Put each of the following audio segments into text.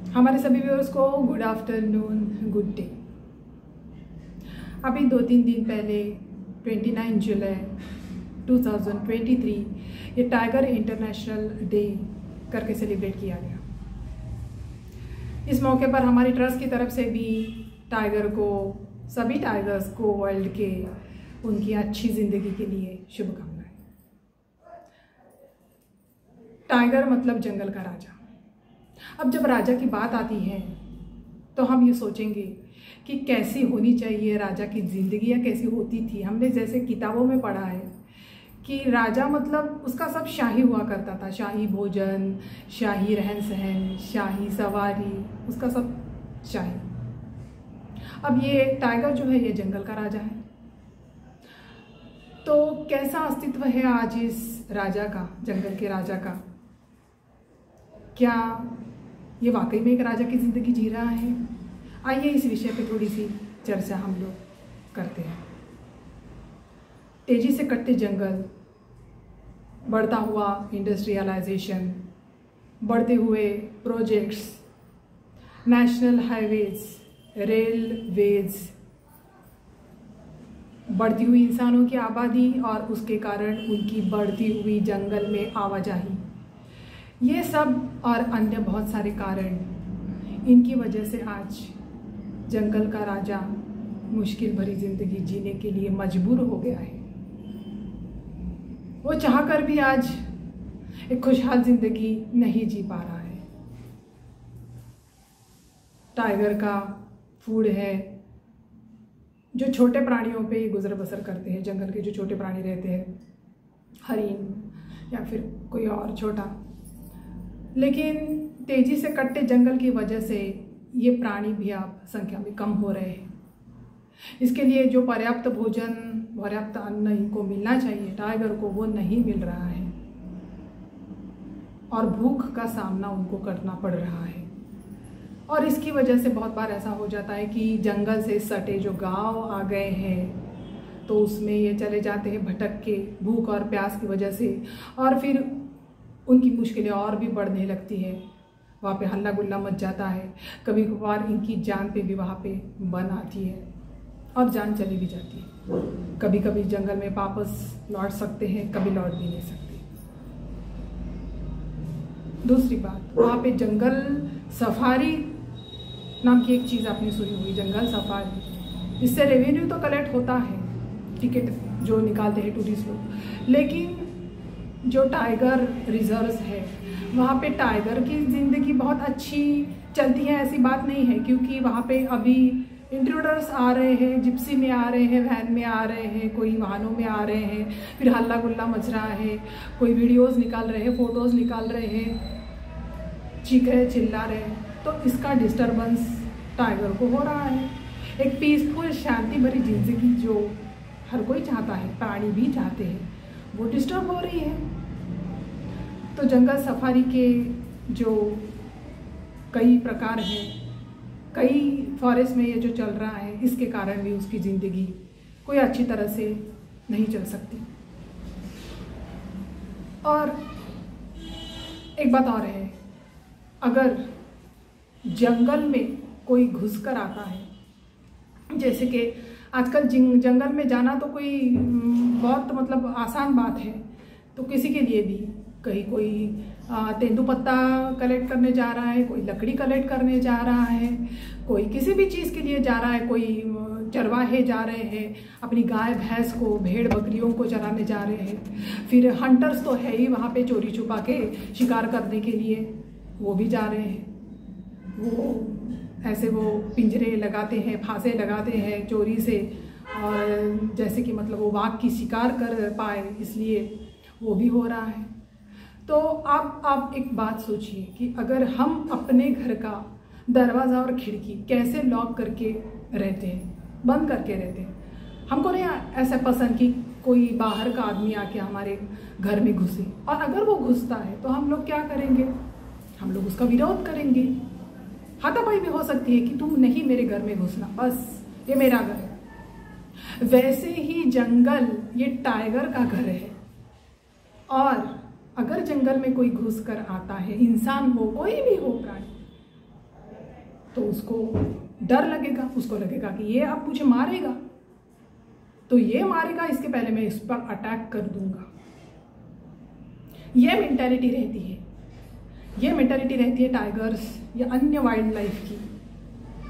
हमारे सभी व्यूअर्स को गुड आफ्टरनून, गुड डे। अभी 2-3 दिन पहले 29 जुलाई 2023 ये टाइगर इंटरनेशनल डे करके सेलिब्रेट किया गया। इस मौके पर हमारी ट्रस्ट की तरफ से भी सभी टाइगर्स को वर्ल्ड के उनकी अच्छी ज़िंदगी के लिए शुभकामनाएं। टाइगर मतलब जंगल का राजा। अब जब राजा की बात आती है तो हम ये सोचेंगे कि कैसी होनी चाहिए राजा की ज़िंदगी, या कैसी होती थी। हमने जैसे किताबों में पढ़ा है कि राजा मतलब उसका सब शाही हुआ करता था, शाही भोजन, शाही रहन सहन, शाही सवारी, उसका सब शाही। अब ये टाइगर जो है ये जंगल का राजा है। तो कैसा अस्तित्व है आज इस राजा का, जंगल के राजा का? क्या ये वाकई में एक राजा की ज़िंदगी जी रहा है? आइए इस विषय पे थोड़ी सी चर्चा हम लोग करते हैं। तेजी से कटते जंगल, बढ़ता हुआ इंडस्ट्रियलाइजेशन, बढ़ते हुए प्रोजेक्ट्स, नेशनल हाईवेज, रेलवेज, बढ़ती हुई इंसानों की आबादी और उसके कारण उनकी बढ़ती हुई जंगल में आवाजाही, ये सब और अन्य बहुत सारे कारण, इनकी वजह से आज जंगल का राजा मुश्किल भरी ज़िंदगी जीने के लिए मजबूर हो गया है। वो चाहकर भी आज एक खुशहाल ज़िंदगी नहीं जी पा रहा है। टाइगर का फूड है जो छोटे प्राणियों पे गुजर बसर करते हैं, जंगल के जो छोटे प्राणी रहते हैं, हरिन या फिर कोई और छोटा। लेकिन तेज़ी से कटते जंगल की वजह से ये प्राणी भी अब संख्या में कम हो रहे हैं। इसके लिए जो पर्याप्त भोजन, पर्याप्त अन्न इनको मिलना चाहिए टाइगर को, वो नहीं मिल रहा है और भूख का सामना उनको करना पड़ रहा है। और इसकी वजह से बहुत बार ऐसा हो जाता है कि जंगल से सटे जो गांव आ गए हैं तो उसमें ये चले जाते हैं भटक के, भूख और प्यास की वजह से, और फिर उनकी मुश्किलें और भी बढ़ने लगती है। वहाँ पे हल्ला गुल्ला मच जाता है, कभी कभार इनकी जान पे भी वहाँ पे बन आती है और जान चली भी जाती है। कभी कभी जंगल में वापस लौट सकते हैं, कभी लौट भी नहीं सकते। दूसरी बात, वहाँ पे जंगल सफारी नाम की एक चीज़ आपने सुनी होगी, जंगल सफारी। इससे रेवेन्यू तो कलेक्ट होता है, टिकट जो निकालते हैं टूरिस्ट लोग, लेकिन जो टाइगर रिजर्व्स है वहाँ पे टाइगर की ज़िंदगी बहुत अच्छी चलती है, ऐसी बात नहीं है। क्योंकि वहाँ पे अभी इंट्रूडर्स आ रहे हैं, जिप्सी में आ रहे हैं, वैन में आ रहे हैं, कोई वाहनों में आ रहे हैं, फिर हल्ला गुल्ला मच रहा है, कोई वीडियोज़ निकाल रहे हैं, फ़ोटोज़ निकाल रहे हैं, चीख रहे, चिल्ला रहे हैं। तो इसका डिस्टर्बेंस टाइगर को हो रहा है। एक पीसफुल, शांति भरी ज़िंदगी जो हर कोई चाहता है, प्राणी भी चाहते हैं, वो डिस्टर्ब हो रही है। तो जंगल सफारी के जो कई प्रकार हैं, कई फॉरेस्ट में ये जो चल रहा है, इसके कारण भी उसकी ज़िंदगी कोई अच्छी तरह से नहीं चल सकती। और एक बात और है, अगर जंगल में कोई घुसकर आता है, जैसे कि आजकल जंगल में जाना तो कोई बहुत मतलब आसान बात है, तो किसी के लिए भी कहीं कोई तेंदुपत्ता कलेक्ट करने जा रहा है, कोई लकड़ी कलेक्ट करने जा रहा है, कोई किसी भी चीज़ के लिए जा रहा है, कोई चरवाहे जा रहे हैं, अपनी गाय भैंस को, भेड़ बकरियों को चराने जा रहे हैं। फिर हंटर्स तो है ही वहाँ पे चोरी छुपा के शिकार करने के लिए, वो भी जा रहे हैं। वो ऐसे वो पिंजरे लगाते हैं, फांसे लगाते हैं चोरी से, और जैसे कि मतलब वो बाघ की शिकार कर पाए, इसलिए वो भी हो रहा है। तो आप एक बात सोचिए कि अगर हम अपने घर का दरवाज़ा और खिड़की कैसे लॉक करके रहते हैं, बंद करके रहते हैं। हमको नहीं ऐसा पसंद कि कोई बाहर का आदमी आके हमारे घर में घुसे, और अगर वो घुसता है तो हम लोग क्या करेंगे? हम लोग उसका विरोध करेंगे। हाथापाई भी हो सकती है कि तुम नहीं मेरे घर में घुसना, बस ये मेरा घर है। वैसे ही जंगल ये टाइगर का घर है, और अगर जंगल में कोई घुस कर आता है, इंसान हो, कोई भी हो प्राणी, तो उसको डर लगेगा, उसको लगेगा कि ये अब मुझे मारेगा, तो ये मारेगा, इसके पहले मैं इस पर अटैक कर दूंगा। ये मेंटालिटी रहती है, ये मेंटालिटी रहती है टाइगर्स या अन्य वाइल्ड लाइफ की।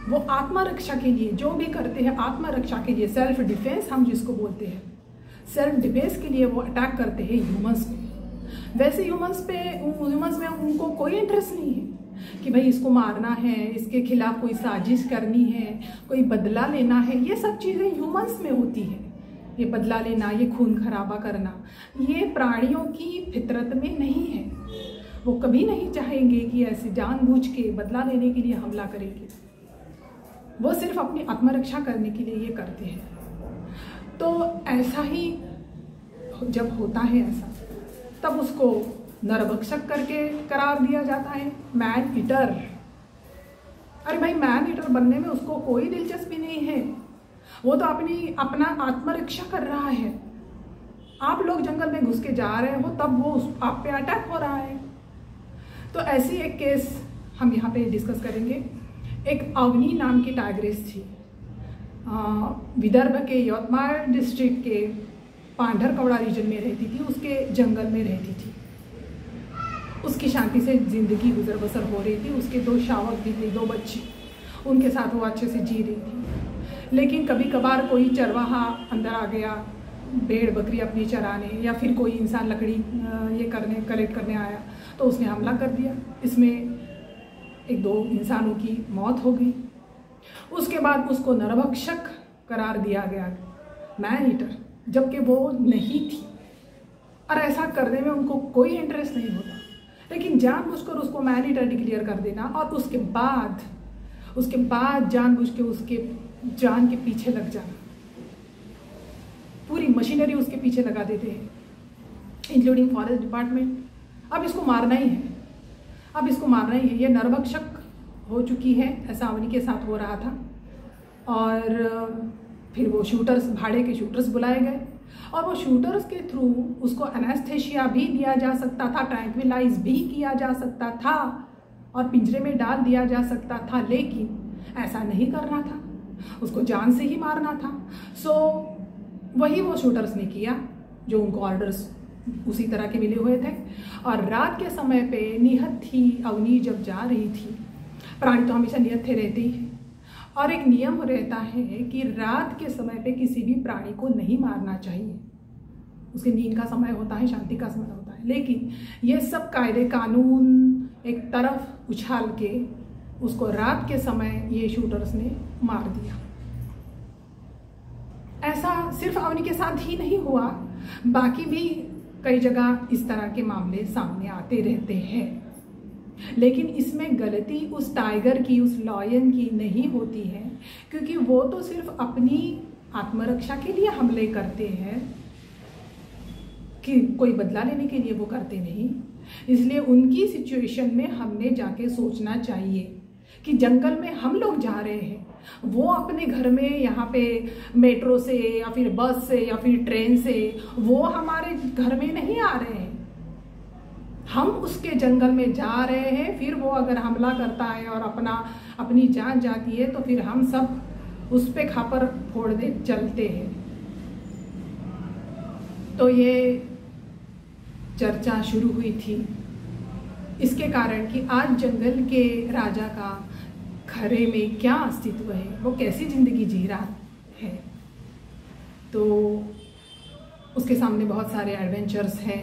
वो आत्मरक्षा के लिए जो भी करते हैं, आत्मरक्षा के लिए, सेल्फ डिफेंस हम जिसको बोलते हैं, सेल्फ डिफेंस के लिए वो अटैक करते हैं ह्यूमंस पे। वैसे ह्यूमंस में उनको कोई इंटरेस्ट नहीं है कि भाई इसको मारना है, इसके खिलाफ कोई साजिश करनी है, कोई बदला लेना है। ये सब चीज़ें ह्यूमंस में होती है, ये बदला लेना, ये खून खराबा करना, ये प्राणियों की फितरत में नहीं है। वो कभी नहीं चाहेंगे कि ऐसे जानबूझ के बदला लेने के लिए हमला करेंगे। वो सिर्फ अपनी आत्मरक्षा करने के लिए ये करते हैं। तो ऐसा ही जब होता है ऐसा, तब उसको नरभक्षक करके करार दिया जाता है, मैन ईटर। अरे भाई, मैन ईटर बनने में उसको कोई दिलचस्पी नहीं है, वो तो अपना आत्मरक्षा कर रहा है। आप लोग जंगल में घुस के जा रहे हो, तब वो आप पे अटैक हो रहा है। तो ऐसी एक केस हम यहाँ पे डिस्कस करेंगे। एक अवनी नाम की टाइग्रेस थी, विदर्भ के यवतमाल डिस्ट्रिक्ट के पांढरकौड़ा रीजन में रहती थी, उसके जंगल में रहती थी। उसकी शांति से ज़िंदगी गुजर बसर हो रही थी। उसके 2 शावक भी थे, 2 बच्चे, उनके साथ वो अच्छे से जी रही थी। लेकिन कभी कभार कोई चरवाहा अंदर आ गया, भेड़ बकरी अपनी चराने, या फिर कोई इंसान लकड़ी ये कलेक्ट करने आया, तो उसने हमला कर दिया। इसमें 1-2 इंसानों की मौत हो गई। उसके बाद उसको नरभक्षक करार दिया गया, मैन ईटर, जबकि वो नहीं थी। और ऐसा करने में उनको कोई इंटरेस्ट नहीं होता, लेकिन जानबूझकर उसको मैन ईटर डिक्लेयर कर देना और उसके बाद जानबूझ के उसके जान के पीछे लग जाना। पूरी मशीनरी उसके पीछे लगा देते हैं, इंक्लूडिंग फॉरेस्ट डिपार्टमेंट। अब इसको मारना ही है, अब इसको मारना ही है। ये नरभक्षक हो चुकी है, ऐसा अवनी के साथ हो रहा था। और फिर वो शूटर्स, भाड़े के शूटर्स बुलाए गए, और वो शूटर्स के थ्रू उसको एनेस्थेशिया भी दिया जा सकता था, ट्रैंक्विलाइज भी किया जा सकता था, और पिंजरे में डाल दिया जा सकता था। लेकिन ऐसा नहीं करना था, उसको जान से ही मारना था। सो वही वो शूटर्स ने किया जो उनको ऑर्डर्स उसी तरह के मिले हुए थे। और रात के समय पे निहत थी अवनी, जब जा रही थी, प्राणी तो हमेशा निहत थे रहते ही हैं, और एक नियम रहता है कि रात के समय पे किसी भी प्राणी को नहीं मारना चाहिए। उसके नींद का समय होता है, शांति का समय होता है। लेकिन ये सब कायदे कानून एक तरफ उछाल के उसको रात के समय ये शूटर्स ने मार दिया। ऐसा सिर्फ अवनी के साथ ही नहीं हुआ, बाकी भी कई जगह इस तरह के मामले सामने आते रहते हैं। लेकिन इसमें गलती उस टाइगर की, उस लॉयन की नहीं होती है, क्योंकि वो तो सिर्फ अपनी आत्मरक्षा के लिए हमले करते हैं, कि कोई बदला लेने के लिए वो करते नहीं। इसलिए उनकी सिचुएशन में हमने जाके सोचना चाहिए कि जंगल में हम लोग जा रहे हैं, वो अपने घर में यहाँ पे मेट्रो से या फिर बस से या फिर ट्रेन से वो हमारे घर में नहीं आ रहे हैं। हम उसके जंगल में जा रहे हैं, फिर वो अगर हमला करता है और अपनी जान जाती है, तो फिर हम सब उस पे खापर फोड़ने चलते हैं। तो ये चर्चा शुरू हुई थी इसके कारण कि आज जंगल के राजा का खरे में क्या अस्तित्व है, वो कैसी जिंदगी जी रहा है। तो उसके सामने बहुत सारे एडवेंचर्स हैं,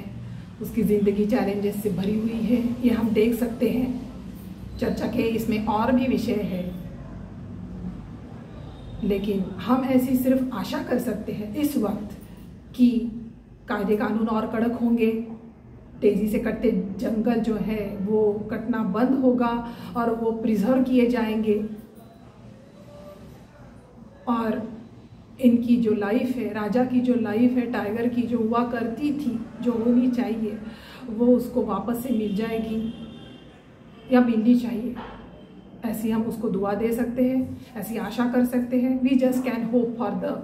उसकी ज़िंदगी चैलेंजेस से भरी हुई है, ये हम देख सकते हैं। चर्चा के इसमें और भी विषय है, लेकिन हम ऐसी सिर्फ आशा कर सकते हैं इस वक्त कि कायदे कानून और कड़क होंगे, तेज़ी से कटते जंगल जो है वो कटना बंद होगा और वो प्रिजर्व किए जाएंगे, और इनकी जो लाइफ है, राजा की जो लाइफ है, टाइगर की जो हुआ करती थी, जो होनी चाहिए, वो उसको वापस से मिल जाएगी या मिलनी चाहिए। ऐसी हम उसको दुआ दे सकते हैं, ऐसी आशा कर सकते हैं। We just can hope for the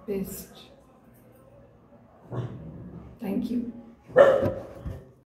best. Thank you.